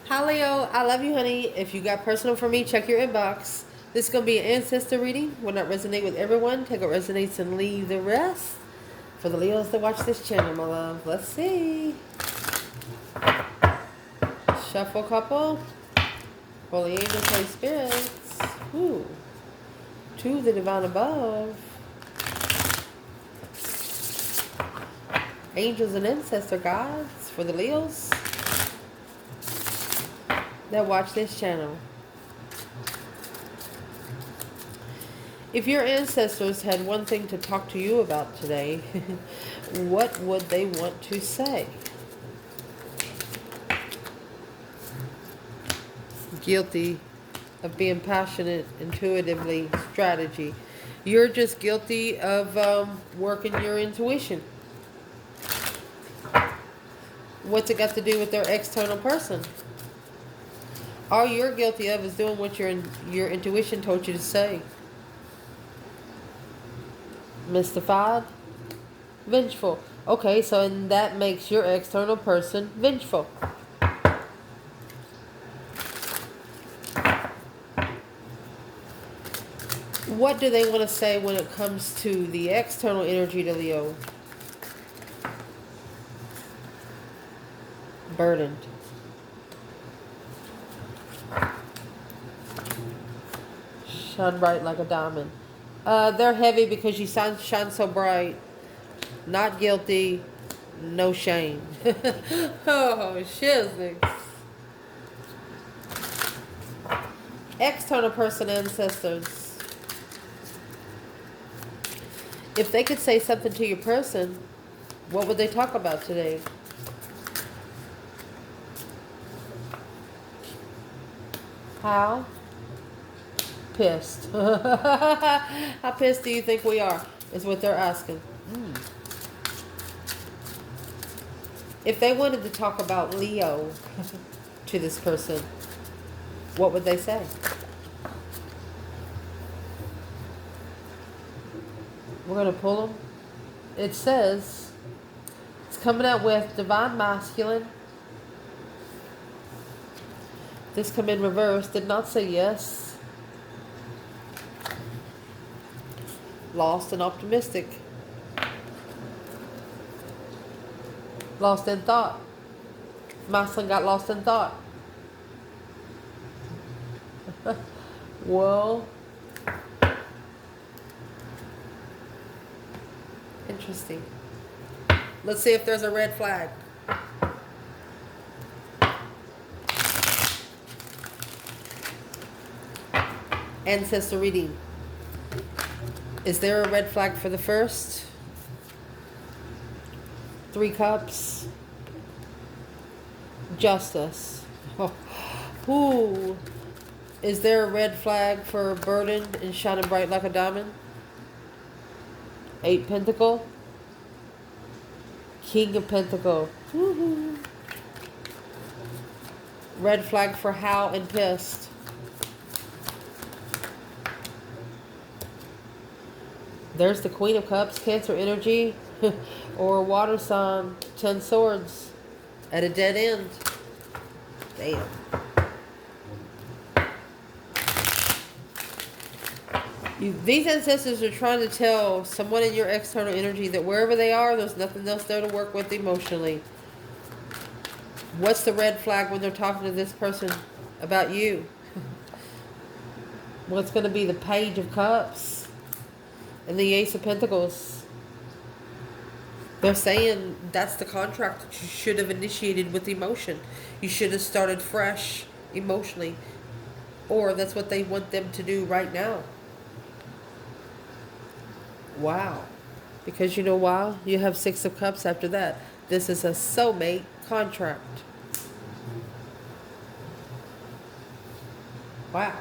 Hi Leo, I love you, honey. If you got personal for me, check your inbox. This is going to be an ancestor reading. Will not resonate with everyone. Take what resonates and leave the rest. For the Leos that watch this channel, my love. Let's see. Shuffle couple. Holy angels, Holy spirits. Ooh. To the divine above. Angels and ancestor gods for the Leos that watch this channel. If your ancestors had one thing to talk to you about today, what would they want to say? Guilty of being passionate, intuitively, strategy. You're just guilty of working your intuition. What's it got to do with their external person? All you're guilty of is doing what your intuition told you to say. Mystified, vengeful. Okay, so and that makes your external person vengeful. What do they want to say when it comes to the external energy to Leo? Burdened. Shine bright like a diamond. They're heavy because you shine so bright. Not guilty. No shame. Oh, shiznix. External person ancestors. If they could say something to your person, what would they talk about today? How? Pissed. How pissed do you think we are? Is what they're asking. If they wanted to talk about Leo to this person, what would they say? We're going to pull them. It says, it's coming out with Divine Masculine. This come in reverse. Did not say yes. Lost and optimistic. Lost in thought. Masculine got lost in thought. Well, interesting. Let's see if there's a red flag. Ancestor reading. Is there a red flag for the first? 3 cups. Justice. Oh. Ooh. Is there a red flag for burdened and shining bright like a diamond? 8 pentacle. King of pentacle. Woo-hoo. Red flag for how and pissed. There's the Queen of Cups, Cancer energy, or water sign, 10 swords, at a dead end. Damn. These ancestors are trying to tell someone in your external energy that wherever they are, there's nothing else there to work with emotionally. What's the red flag when they're talking to this person about you? What's going to be the Page of Cups? And the Ace of Pentacles. They're saying that's the contract that you should have initiated with emotion. You should have started fresh emotionally. Or that's what they want them to do right now. Wow. Because you know why? You have 6 of Cups after that. This is a soulmate contract. Wow.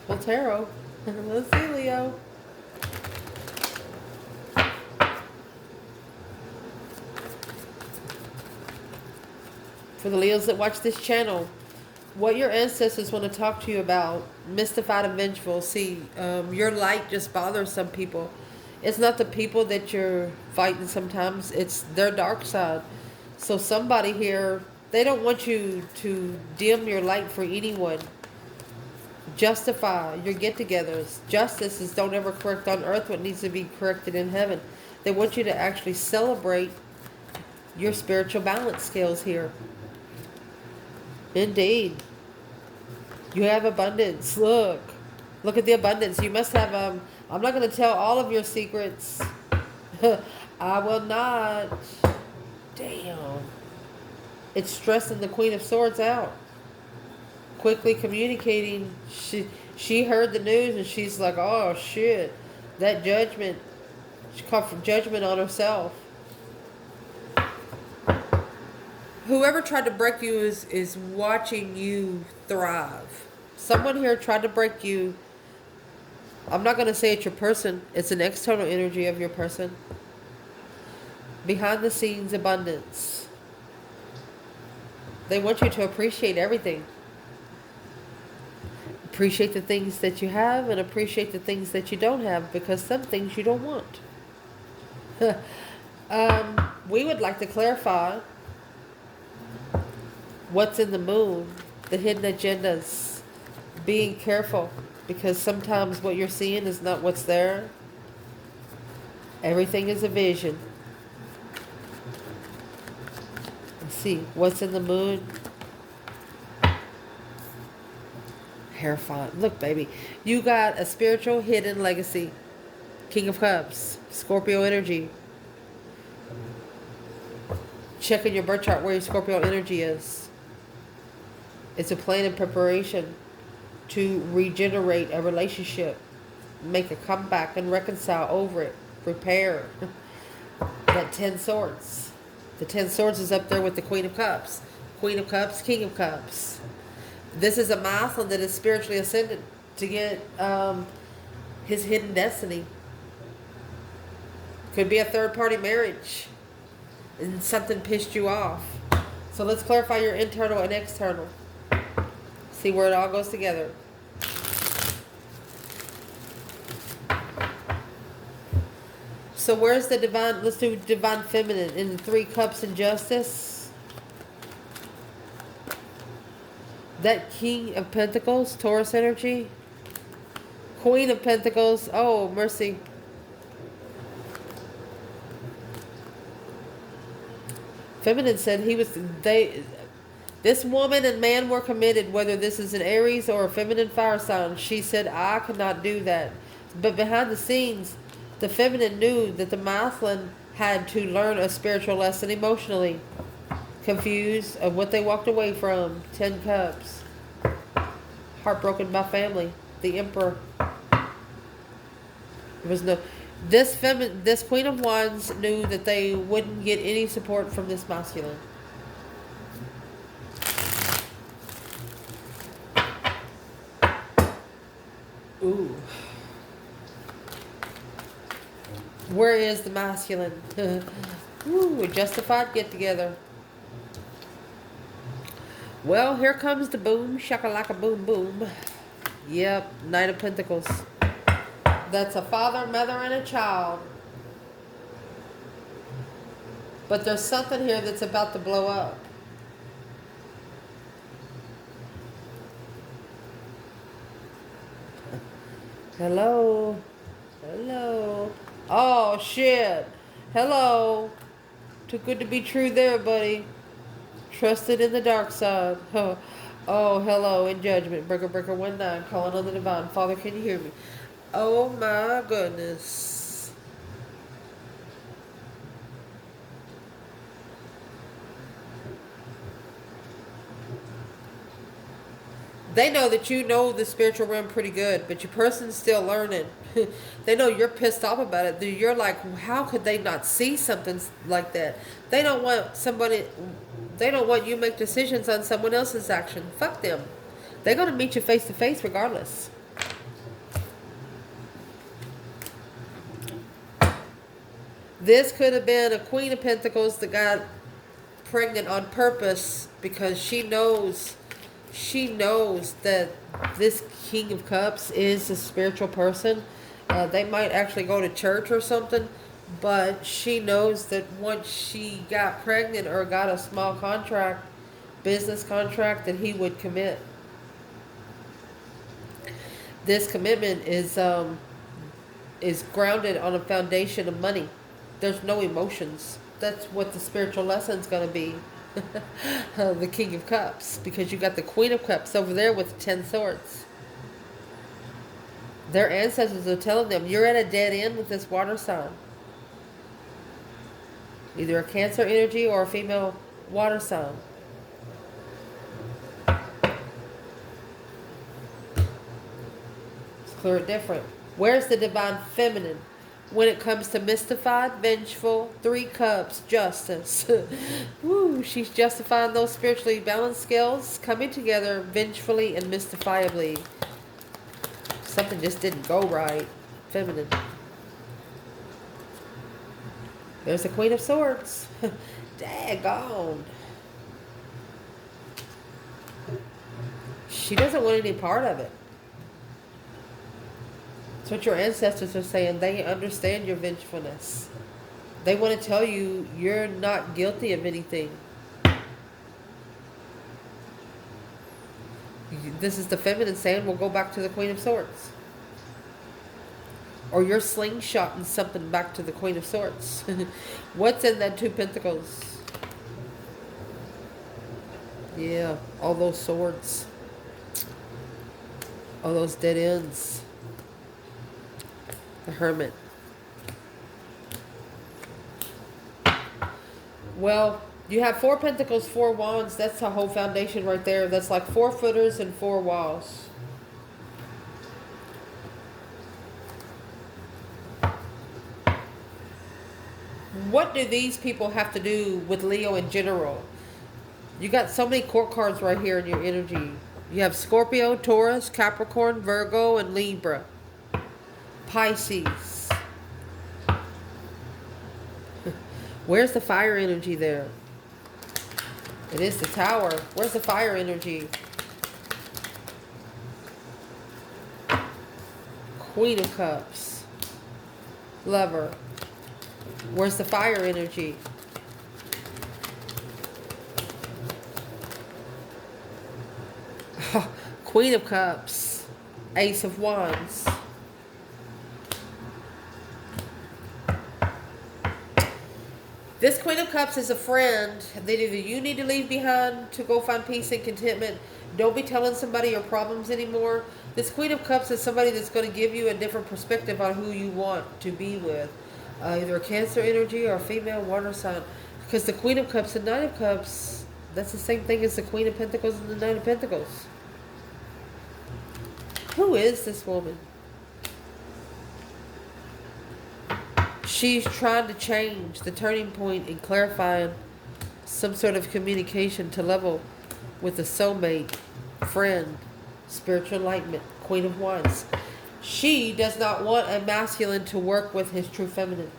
Well, tarot. Let's see, Leo. For the Leos that watch this channel, what your ancestors want to talk to you about, mystified and vengeful. See, your light just bothers some people. It's not the people that you're fighting sometimes. It's their dark side. So somebody here, they don't want you to dim your light for anyone. Justify your get-togethers. Justice is don't ever correct on earth what needs to be corrected in heaven. They want you to actually celebrate your spiritual balance skills here. Indeed. You have abundance. Look at the abundance. You must have, I'm not going to tell all of your secrets. I will not. Damn. It's stressing the Queen of Swords out. Quickly communicating. She heard the news and she's like, oh shit. That judgment. She called for judgment on herself. Whoever tried to break you is watching you thrive. Someone here tried to break you. I'm not going to say it's your person. It's an external energy of your person. Behind the scenes abundance. They want you to appreciate everything. Appreciate the things that you have and appreciate the things that you don't have, because some things you don't want. We would like to clarify what's in the moon, the hidden agendas. Being careful, because sometimes what you're seeing is not what's there. Everything is a vision. Let's see, what's in the moon? Terrifying. Look, baby, you got a spiritual hidden legacy. King of Cups, Scorpio energy. Check in your birth chart where your Scorpio energy is. It's a plan and preparation to regenerate a relationship, make a comeback and reconcile over it, repair. That 10 swords. The 10 swords is up there with the Queen of Cups. Queen of Cups, King of Cups. This is a masculine that is spiritually ascended to get his hidden destiny. Could be a third-party marriage and something pissed you off. So let's clarify your internal and external. See where it all goes together. So where's the divine? Let's do divine feminine in the 3 cups and justice. That King of Pentacles, Taurus energy. Queen of Pentacles. Oh, mercy. Feminine said this woman and man were committed, whether this is an Aries or a feminine fire sign. She said, I could not do that. But behind the scenes, the feminine knew that the masculine had to learn a spiritual lesson emotionally. Confused of what they walked away from. 10 cups. Heartbroken by family. The Emperor. There was no... This Queen of Wands knew that they wouldn't get any support from this masculine. Ooh. Where is the masculine? Ooh, a justified get together. Well, here comes the boom, shakalaka boom boom. Yep, Knight of Pentacles. That's a father, mother, and a child. But there's something here that's about to blow up. Hello. Hello. Oh, shit. Hello. Too good to be true there, buddy. Trusted in the dark side. Oh, hello. In judgment. Breaker, breaker, 19. Calling on the divine. Father, can you hear me? Oh, my goodness. They know that you know the spiritual realm pretty good, but your person's still learning. They know you're pissed off about it. You're like, how could they not see something like that? They don't want you to make decisions on someone else's action. Fuck them. They're going to meet you face to face regardless. This could have been a Queen of Pentacles that got pregnant on purpose because she knows that this King of Cups is a spiritual person. They might actually go to church or something, But she knows that once she got pregnant or got a small contract, business contract, that he would commit. This commitment is grounded on a foundation of money. There's no emotions. That's what the spiritual lesson's going to be. The King of Cups, because you got the Queen of Cups over there with 10 swords. Their ancestors are telling them, you're at a dead end with this water sign. Either a Cancer energy or a female water sign. Let's clear it different. Where's the divine feminine? When it comes to mystified, vengeful, 3 cups, justice. Woo, she's justifying those spiritually balanced scales coming together vengefully and mystifiably. Something just didn't go right. Feminine. There's the Queen of Swords. Daggone. She doesn't want any part of it. That's what your ancestors are saying. They understand your vengefulness. They want to tell you you're not guilty of anything. This is the feminine saying, we'll go back to the Queen of Swords. Or you're slingshotting something back to the Queen of Swords. What's in that 2 Pentacles? Yeah, all those swords. All those dead ends. The Hermit. Well, you have 4 Pentacles, 4 Wands. That's the whole foundation right there. That's like 4 footers and 4 walls. What do these people have to do with Leo in general? You got so many court cards right here in your energy. You have Scorpio, Taurus, Capricorn, Virgo, and Libra. Pisces. Where's the fire energy there? It is the Tower. Where's the fire energy? Queen of Cups. Lover. Where's the fire energy? Queen of Cups. Ace of Wands. This Queen of Cups is a friend that either you need to leave behind to go find peace and contentment. Don't be telling somebody your problems anymore. This Queen of Cups is somebody that's going to give you a different perspective on who you want to be with. Either a Cancer energy or a female water sign. Because the Queen of Cups and Knight of Cups, that's the same thing as the Queen of Pentacles and the Knight of Pentacles. Who is this woman? She's trying to change the turning point and clarifying some sort of communication to level with a soulmate, friend, spiritual enlightenment, Queen of Wands. She does not want a masculine to work with his true feminine.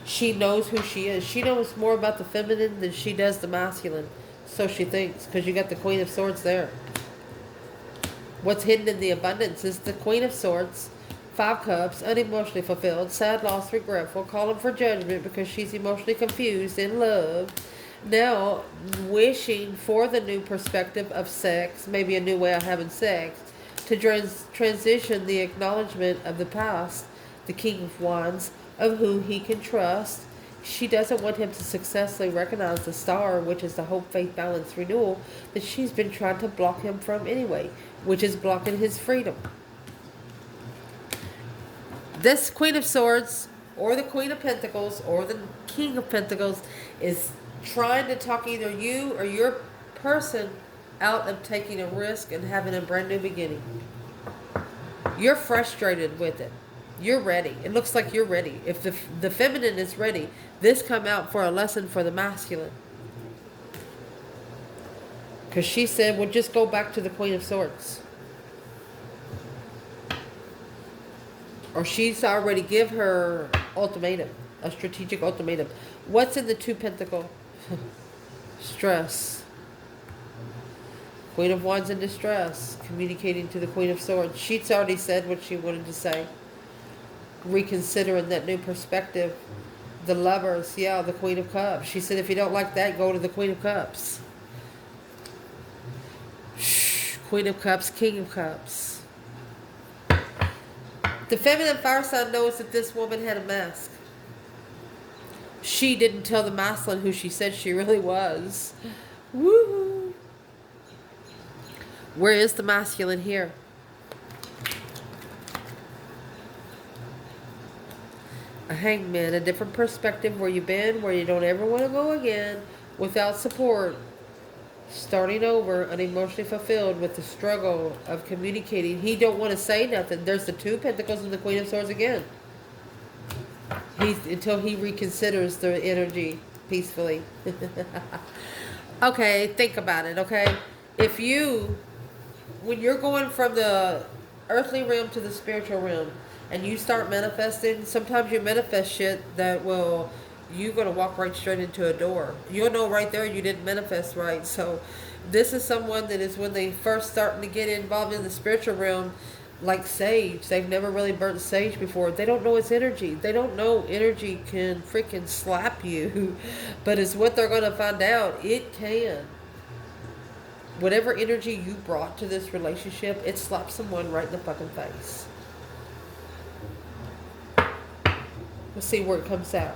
She knows who she is. She knows more about the feminine than she does the masculine. So she thinks, because you got the Queen of Swords there. What's hidden in the abundance is the Queen of Swords, 5 Cups, unemotionally fulfilled, sad, lost, regretful, calling for judgment because she's emotionally confused, in love. Now, wishing for the new perspective of sex, maybe a new way of having sex, to transition the acknowledgement of the past, the King of Wands, of who he can trust. She doesn't want him to successfully recognize the star, which is the hope, faith, balance, renewal, that she's been trying to block him from anyway, which is blocking his freedom. This Queen of Swords, or the Queen of Pentacles, or the King of Pentacles, is trying to talk either you or your person out of taking a risk and having a brand new beginning. You're frustrated with it. You're ready. It looks like you're ready. If the feminine is ready, this come out for a lesson for the masculine. Because she said, well, just go back to the Queen of Swords. Or she's already give her ultimatum, a strategic ultimatum. What's in the 2 Pentacles? Stress. Queen of Wands in distress, communicating to the Queen of Swords. She's already said what she wanted to say. Reconsidering that new perspective. The Lovers, yeah, the Queen of Cups. She said if you don't like that, go to the Queen of Cups. Shh, Queen of Cups, King of Cups. The feminine fire sign knows that this woman had a mask. She didn't tell the masculine who she said she really was. Woo! Where is the masculine here? A hangman, a different perspective, where you've been, where you don't ever want to go again, without support, starting over, unemotionally fulfilled with the struggle of communicating. He don't want to say nothing. There's the Two of Pentacles and the Queen of Swords again. Until he reconsiders the energy peacefully. Okay, think about it, okay? If you, when you're going from the earthly realm to the spiritual realm, and you start manifesting, sometimes you manifest shit that will, you're going to walk right straight into a door. You'll know right there you didn't manifest right. So this is someone that is, when they first starting to get involved in the spiritual realm, like sage. They've never really burnt sage before. They don't know its energy. They don't know energy can freaking slap you. But it's what they're going to find out. It can. Whatever energy you brought to this relationship, it slaps someone right in the fucking face. We'll see where it comes out.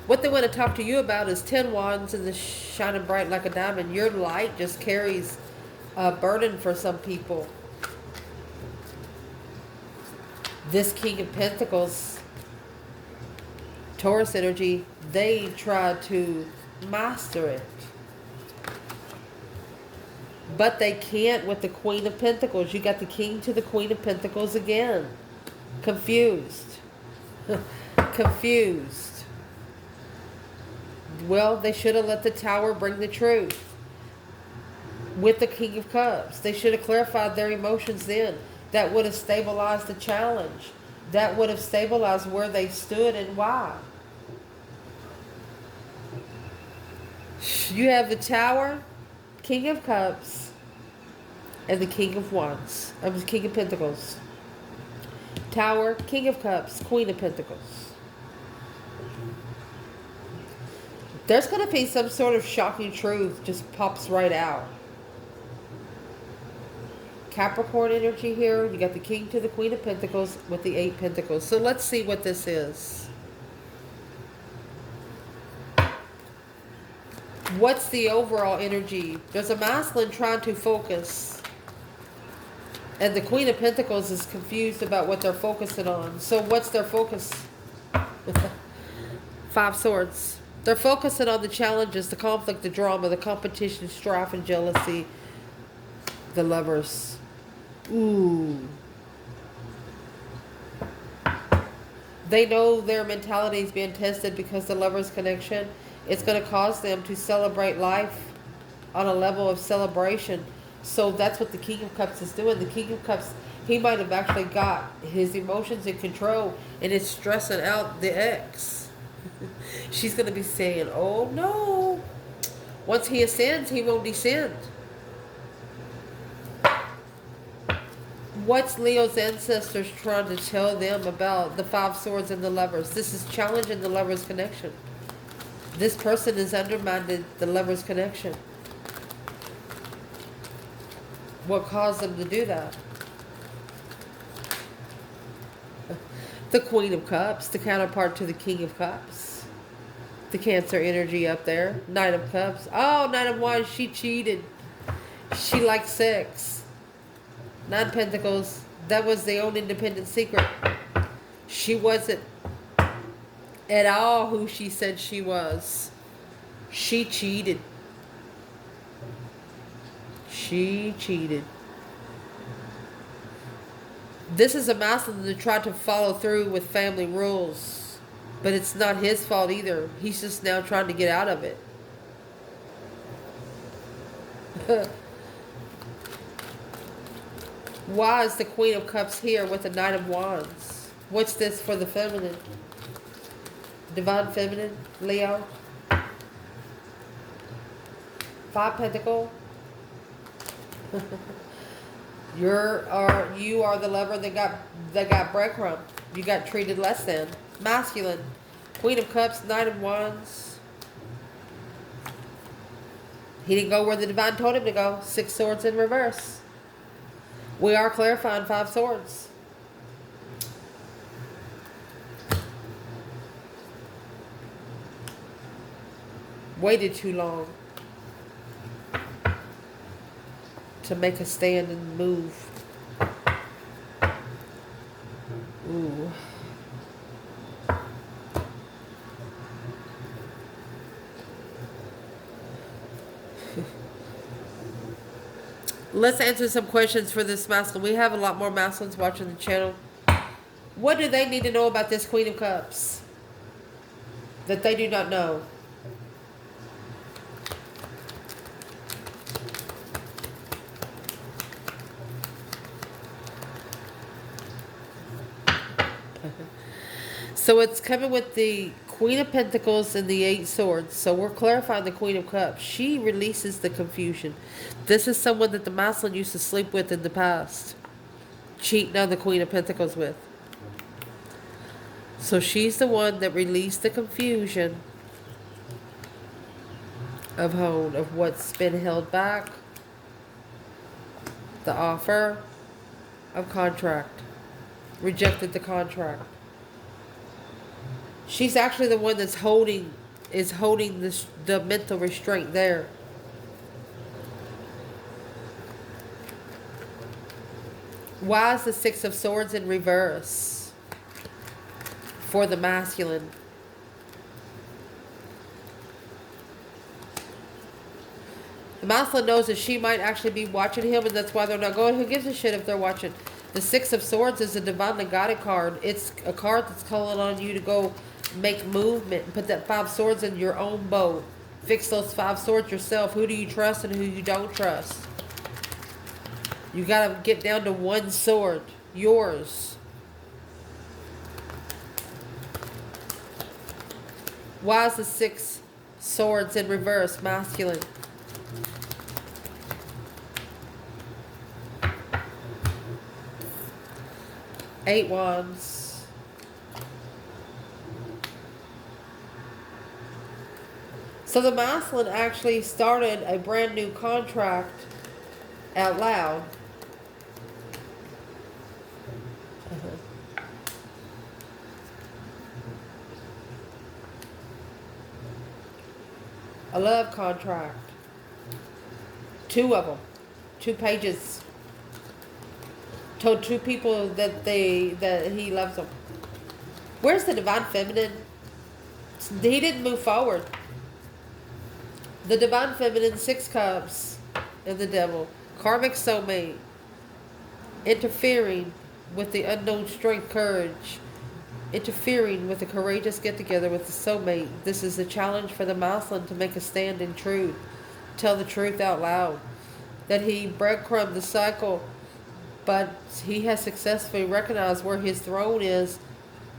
What they want to talk to you about is 10 wands and the shining bright like a diamond. Your light just carries a burden for some people. This King of Pentacles, Taurus energy, they try to master it. But they can't with the Queen of Pentacles. You got the King to the Queen of Pentacles again. Confused. Confused. Well, they should have let the Tower bring the truth. With the King of Cups, they should have clarified their emotions then. That would have stabilized the challenge. That would have stabilized where they stood and why. You have the Tower, King of Cups, and the King of Wands. The King of Pentacles. Tower, King of Cups, Queen of Pentacles. There's going to be some sort of shocking truth just pops right out. Capricorn energy here. You got the King to the Queen of Pentacles with the 8 Pentacles. So let's see what this is. What's the overall energy? There's a masculine trying to focus. And the Queen of Pentacles is confused about what they're focusing on. So what's their focus? 5 Swords. They're focusing on the challenges, the conflict, the drama, the competition, strife, and jealousy. The Lovers. Ooh. They know their mentality is being tested because the Lovers connection, it's going to cause them to celebrate life on a level of celebration. So that's what the King of Cups is doing. The King of Cups, he might have actually got his emotions in control and is stressing out the ex. She's going to be saying, oh no. Once he ascends, he won't descend. What's Leo's ancestors trying to tell them about the 5 Swords and the Lovers? This is challenging the Lovers connection. This person has undermined the Lovers connection. What caused them to do that? The Queen of Cups, the counterpart to the King of Cups. The Cancer energy up there. Knight of Cups. Oh, Knight of Wands, she cheated. She liked sex. 9 Pentacles, that was the own independent secret. She wasn't at all who she said she was. She cheated. She cheated. This is a masculine that tried to follow through with family rules. But it's not his fault either. He's just now trying to get out of it. Why is the Queen of Cups here with the Knight of Wands? What's this for the feminine? Divine Feminine, Leo. 5 Pentacles. You are the lover that got breadcrumb. You got treated less than. masculine. Queen of Cups, Knight of Wands. He didn't go where the divine told him to go. 6 swords in reverse. We are clarifying 5 swords. Waited too long to make a stand and move. Ooh. Let's answer some questions for this masculine. We have a lot more masculines watching the channel. What do they need to know about this Queen of Cups that they do not know? So it's coming with the Queen of Pentacles and the 8 Swords. So we're clarifying the Queen of Cups. She releases the confusion. This is someone that the masculine used to sleep with in the past. Cheating on the Queen of Pentacles with. So she's the one that released the confusion of home, of what's been held back. The offer of contract. Rejected the contract. She's actually the one that's holding the mental restraint there. Why is the 6 of Swords in reverse for the masculine? The masculine knows that she might actually be watching him, and that's why they're not going. Who gives a shit if they're watching? The 6 of Swords is a divinely guided card. It's a card that's calling on you to go make movement and put that 5 swords in your own boat. Fix those 5 swords yourself. Who do you trust and who you don't trust? You got to get down to 1 sword. Yours. Why is the 6 swords in reverse, masculine? Eight Wands. So the masculine actually started a brand new contract out loud. A love contract. 2 of them. 2 pages. Told 2 people that he loves them. Where's the divine feminine? He didn't move forward. The divine feminine, 6 cups, and the devil. Karmic soulmate. Interfering with the unknown strength, courage. Interfering with the courageous get together with the soulmate. This is a challenge for the masculine to make a stand in truth. Tell the truth out loud. That he breadcrumbed the cycle, but he has successfully recognized where his throne is.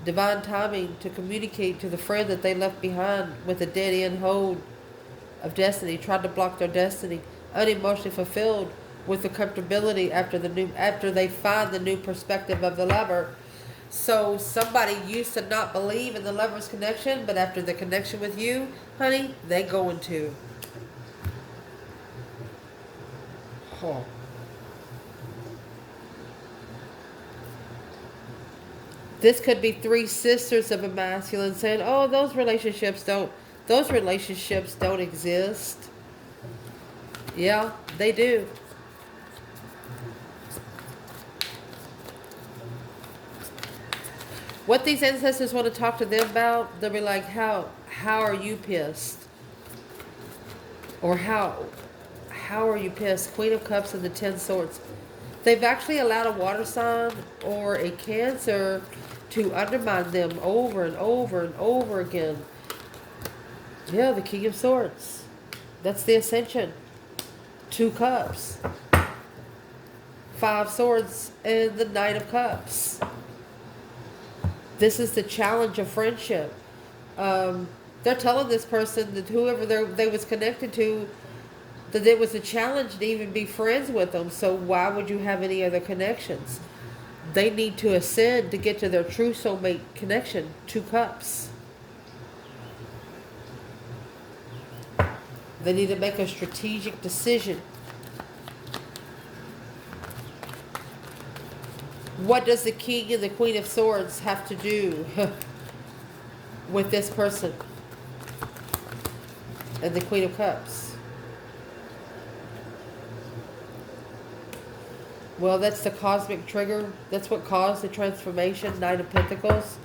Divine timing to communicate to the friend that they left behind with a dead end hold of destiny, tried to block their destiny, unemotionally fulfilled with the comfortability after they find the new perspective of the lover. So somebody used to not believe in the lover's connection, but after the connection with you, honey, they going to. Oh. This could be 3 sisters of a masculine saying, "Oh, those relationships don't exist." Yeah, they do. What these ancestors want to talk to them about, they'll be like, how are you pissed? Or how are you pissed? Queen of Cups and the 10 Swords. They've actually allowed a water sign or a Cancer to undermine them over and over and over again. Yeah, the King of Swords. That's the Ascension. 2 Cups. 5 Swords and the Knight of Cups. This is the challenge of friendship. They're telling this person that whoever they was connected to, that it was a challenge to even be friends with them. So why would you have any other connections? They need to ascend to get to their true soulmate connection. 2 cups. They need to make a strategic decision. What does the King and the Queen of Swords have to do with this person? And the Queen of Cups. Well, that's the cosmic trigger. That's what caused the transformation. Knight of Pentacles.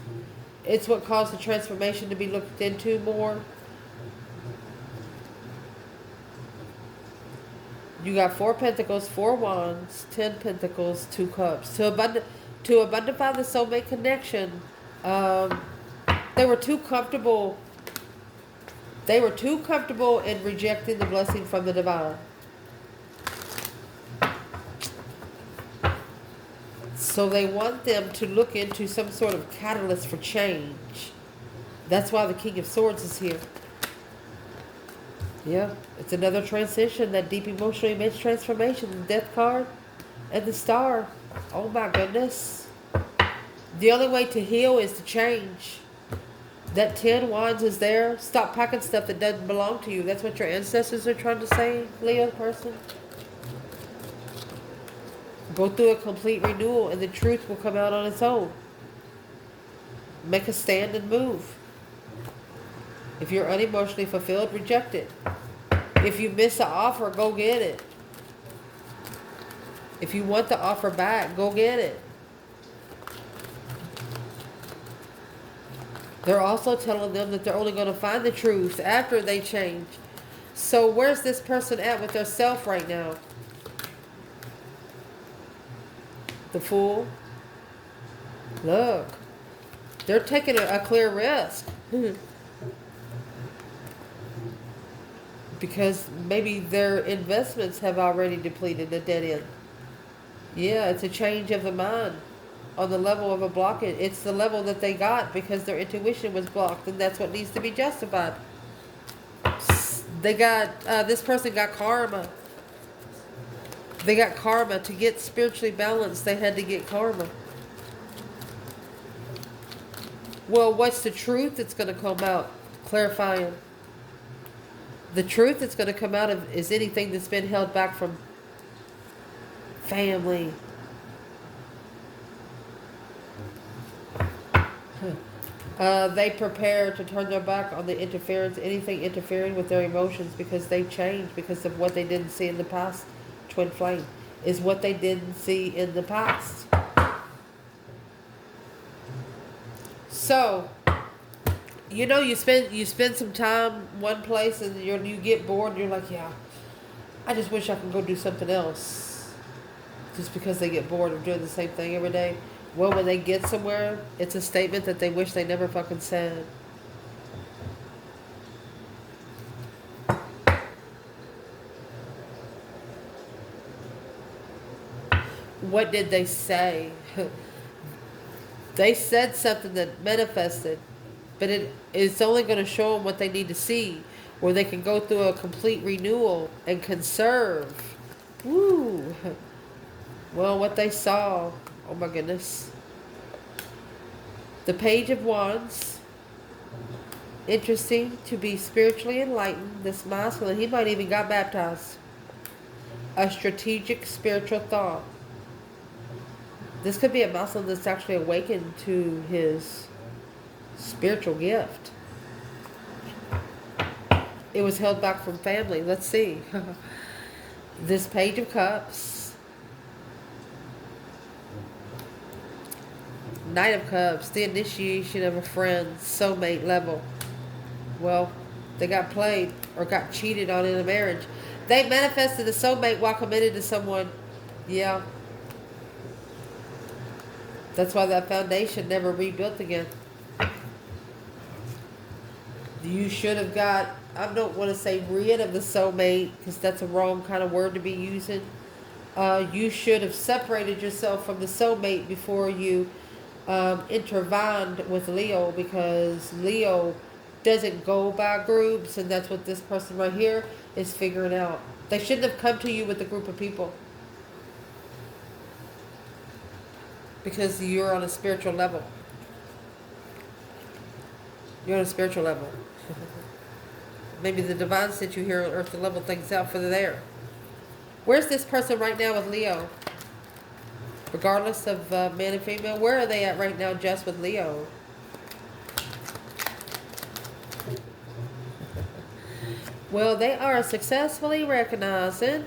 It's what caused the transformation to be looked into more. You got 4 Pentacles, 4 Wands, 10 Pentacles, 2 Cups. To abundify the soulmate connection, they were too comfortable. They were too comfortable in rejecting the blessing from the divine. So they want them to look into some sort of catalyst for change. That's why the King of Swords is here. Yeah, it's another transition, that deep emotional image transformation. The Death card and the Star. Oh my goodness. The only way to heal is to change. That 10 Wands is there. Stop packing stuff that doesn't belong to you. That's what your ancestors are trying to say, Leo person. Go through a complete renewal and the truth will come out on its own. Make a stand and move. If you're unemotionally fulfilled, reject it. If you miss an offer, go get it. If you want the offer back, go get it. They're also telling them that they're only going to find the truth after they change. So where's this person at with their self right now? The Fool. Look. They're taking a clear risk. Because maybe their investments have already depleted, a dead end. Yeah, it's a change of the mind on the level of a blockage. It's the level that they got because their intuition was blocked, and that's what needs to be justified. They got, this person got karma. They got karma. To get spiritually balanced, they had to get karma. Well, what's the truth that's going to come out? Clarifying. The truth that's going to come out of is anything that's been held back from family. They prepare to turn their back on the interference, anything interfering with their emotions, because they've changed because of what they didn't see in the past. Twin flame is what they didn't see in the past. So, you know, you spend some time one place and you get bored and you're like, yeah, I just wish I could go do something else. Just because they get bored of doing the same thing every day. Well, when they get somewhere, it's a statement that they wish they never fucking said. What did they say? They said something that manifested. But it's only going to show them what they need to see, where they can go through a complete renewal and conserve. Woo! Well, what they saw, oh my goodness. The Page of Wands. Interesting, to be spiritually enlightened. This masculine, he might even got baptized. A strategic spiritual thought. This could be a masculine that's actually awakened to his spiritual gift. It was held back from family. Let's see. This Page of Cups. Knight of Cups. The initiation of a friend. Soulmate level. Well, they got played or got cheated on in a marriage. They manifested a soulmate while committed to someone. Yeah. That's why that foundation never rebuilt again. You should have got, I don't want to say rid of the soulmate, because that's a wrong kind of word to be using. You should have separated yourself from the soulmate before you intervened with Leo, because Leo doesn't go by groups, and that's what this person right here is figuring out. They shouldn't have come to you with a group of people. because you're on a spiritual level. You're on a spiritual level. Maybe the divine sent you here on earth to level things out for there. Where's this person right now with Leo? Regardless of man and female, where are they at right now just with Leo? Well, they are successfully recognizing,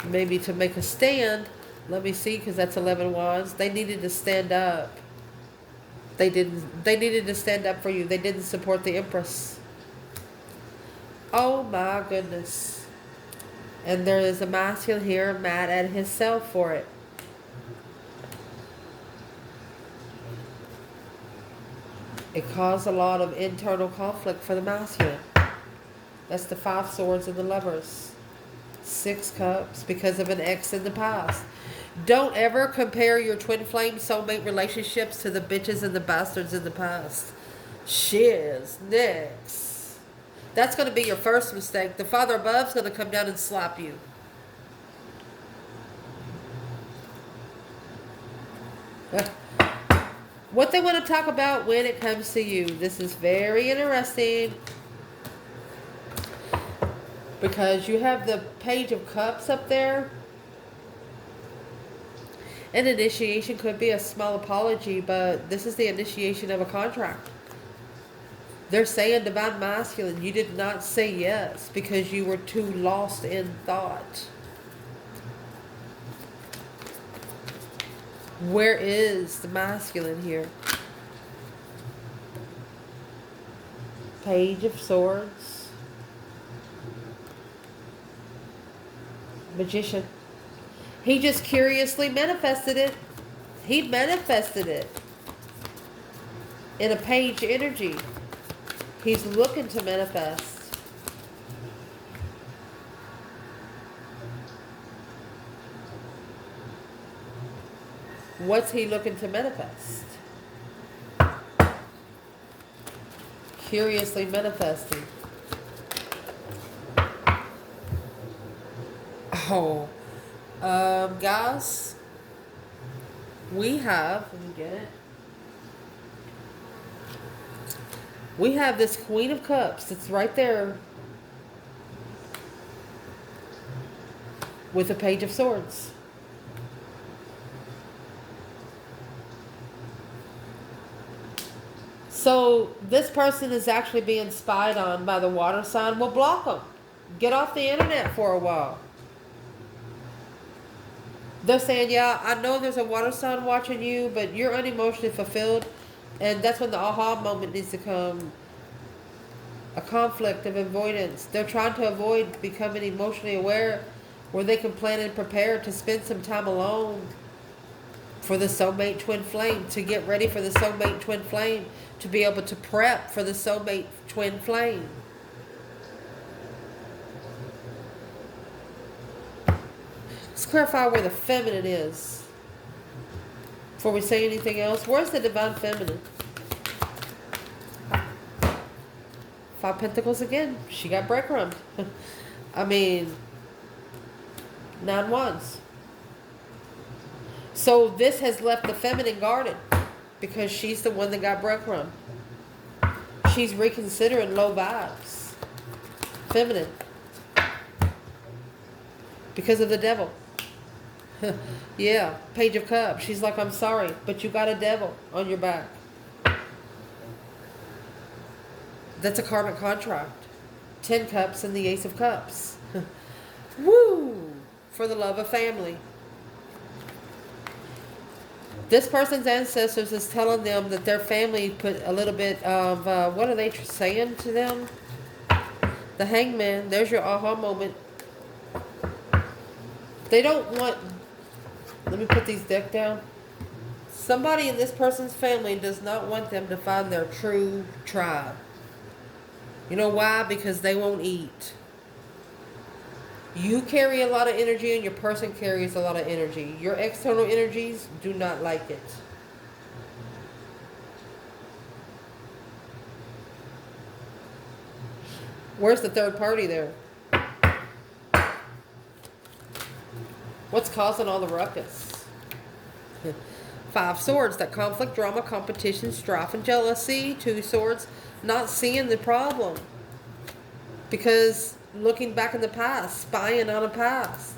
maybe to make a stand. Let me see, because that's 11 wands. They needed to stand up. They didn't. They needed to stand up for you. They didn't support the Empress. Oh my goodness. And there is a masculine here mad at himself for it. It caused a lot of internal conflict for the masculine. That's the 5 swords and the lovers. 6 cups because of an ex in the past. Don't ever compare your twin flame soulmate relationships to the bitches and the bastards in the past. Shiz, next. That's going to be your first mistake. The Father above is going to come down and slap you. What they want to talk about when it comes to you. This is very interesting. Because you have the Page of Cups up there. An initiation could be a small apology, but this is the initiation of a contract. They're saying, divine masculine, you did not say yes because you were too lost in thought. Where is the masculine here? Page of Swords. Magician. He just curiously manifested it. He manifested it in a page energy. He's looking to manifest. What's he looking to manifest? Curiously manifesting. Oh. Guys, we have, let me get it. We have this Queen of Cups. It's right there with a Page of Swords. So this person is actually being spied on by the water sign. Well, block them. Get off the internet for a while. They're saying, yeah, I know there's a water sign watching you, but you're unemotionally fulfilled. And that's when the aha moment needs to come. A conflict of avoidance. They're trying to avoid becoming emotionally aware where they can plan and prepare to spend some time alone for the soulmate twin flame, to get ready for the soulmate twin flame, to be able to prep for the soulmate twin flame. Let's clarify where the feminine is before we say anything else. Where's the divine feminine? 5 Pentacles again. She got breadcrumbed. I mean, 9 Wands. So this has left the feminine guarded because she's the one that got breadcrumbed. She's reconsidering low vibes. Feminine. Because of the devil. Yeah, Page of Cups. She's like, I'm sorry, but you got a devil on your back. That's a karmic contract. 10 Cups and the Ace of Cups. Woo! For the love of family. This person's ancestors is telling them that their family put a little bit of, what are they saying to them? The Hangman. There's your aha moment. They don't want... Let me put these deck down. Somebody in this person's family does not want them to find their true tribe. You know why? Because they won't eat. You carry a lot of energy and your person carries a lot of energy. Your external energies do not like it. Where's the third party there? What's causing all the ruckus? Five Swords, that conflict, drama, competition, strife, and jealousy. Two Swords, not seeing the problem. Because looking back in the past, spying on the past.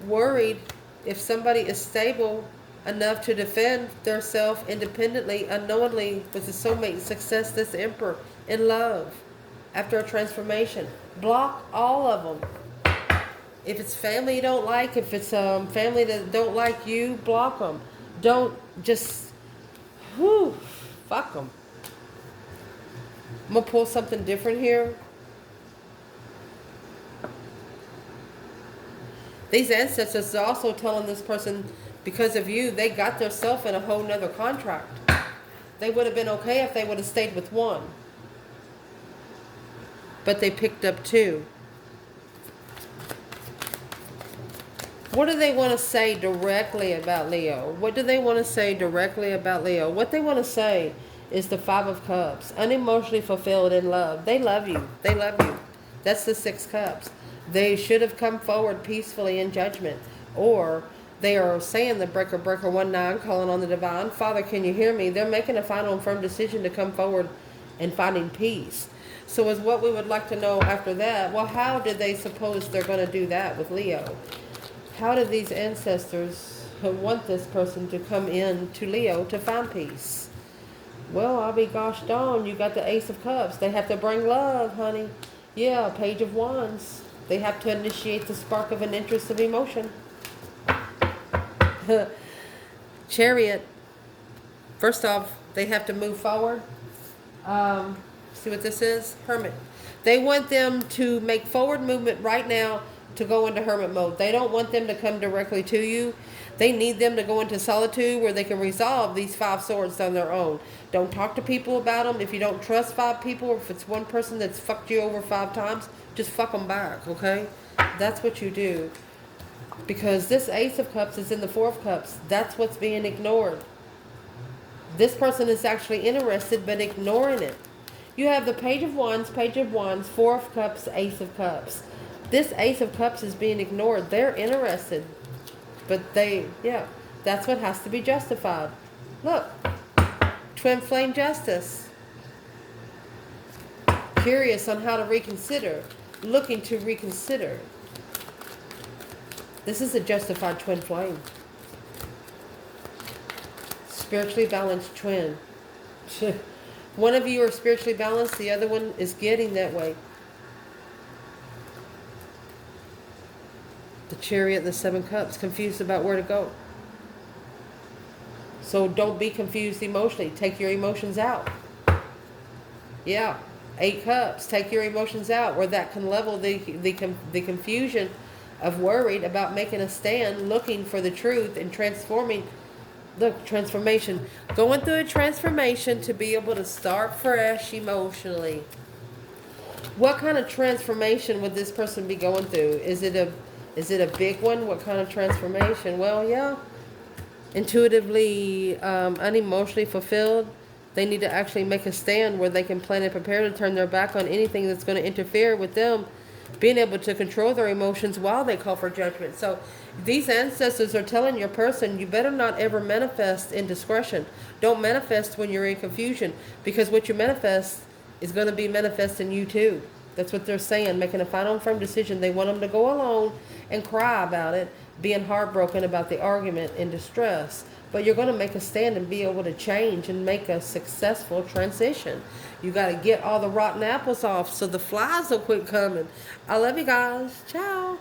Worried if somebody is stable enough to defend themselves independently, unknowingly, with the soulmate, success, this Emperor, in love, after a transformation. Block all of them. If it's family you don't like, if it's family that don't like you, block them. Don't just, fuck them. I'm going to pull something different here. These ancestors are also telling this person, because of you, they got themselves in a whole nother contract. They would have been okay if they would have stayed with one. But they picked up two. What do they want to say directly about Leo? What do they want to say directly about Leo? What they want to say is the Five of Cups. Unemotionally fulfilled in love. They love you. They love you. That's the Six Cups. They should have come forward peacefully in judgment. Or they are saying the breaker 19, calling on the divine. Father, can you hear me? They're making a final and firm decision to come forward and finding peace. So is what we would like to know after that. Well, how did they suppose they're going to do that with Leo? How did these ancestors want this person to come in to Leo to find peace? Well, I'll be gosh darn, you got the Ace of Cups. They have to bring love, honey. Yeah, Page of Wands. They have to initiate the spark of an interest of emotion. Chariot. First off, they have to move forward. See what this is? Hermit. They want them to make forward movement right now to go into hermit mode. They don't want them to come directly to you. They need them to go into solitude where they can resolve these Five Swords on their own. Don't talk to people about them. If you don't trust five people, or if it's one person that's fucked you over 5 times, just fuck them back, okay? That's what you do. Because this Ace of Cups is in the Four of Cups. That's what's being ignored. This person is actually interested but ignoring it. You have the Page of Wands, Four of Cups, Ace of Cups. This Ace of Cups is being ignored. They're interested. But that's what has to be justified. Look. Twin Flame Justice. Curious on how to reconsider. Looking to reconsider. This is a justified twin flame. Spiritually balanced twin. One of you are spiritually balanced. The other one is getting that way. The Chariot and the Seven Cups, confused about where to go. So don't be confused emotionally. Take your emotions out. Yeah. 8 Cups. Take your emotions out, where that can level the confusion of worried about making a stand, looking for the truth and transforming. Look, transformation. Going through a transformation to be able to start fresh emotionally. What kind of transformation would this person be going through? Is it a big one? What kind of transformation? Well, yeah. Intuitively, unemotionally fulfilled. They need to actually make a stand where they can plan and prepare to turn their back on anything that's going to interfere with them being able to control their emotions while they call for judgment. So these ancestors are telling your person, you better not ever manifest in discretion. Don't manifest when you're in confusion, because what you manifest is going to be manifesting you too. That's what they're saying, making a final and firm decision. They want them to go alone and cry about it, being heartbroken about the argument in distress. But you're going to make a stand and be able to change and make a successful transition. You got to get all the rotten apples off so the flies will quit coming. I love you guys. Ciao.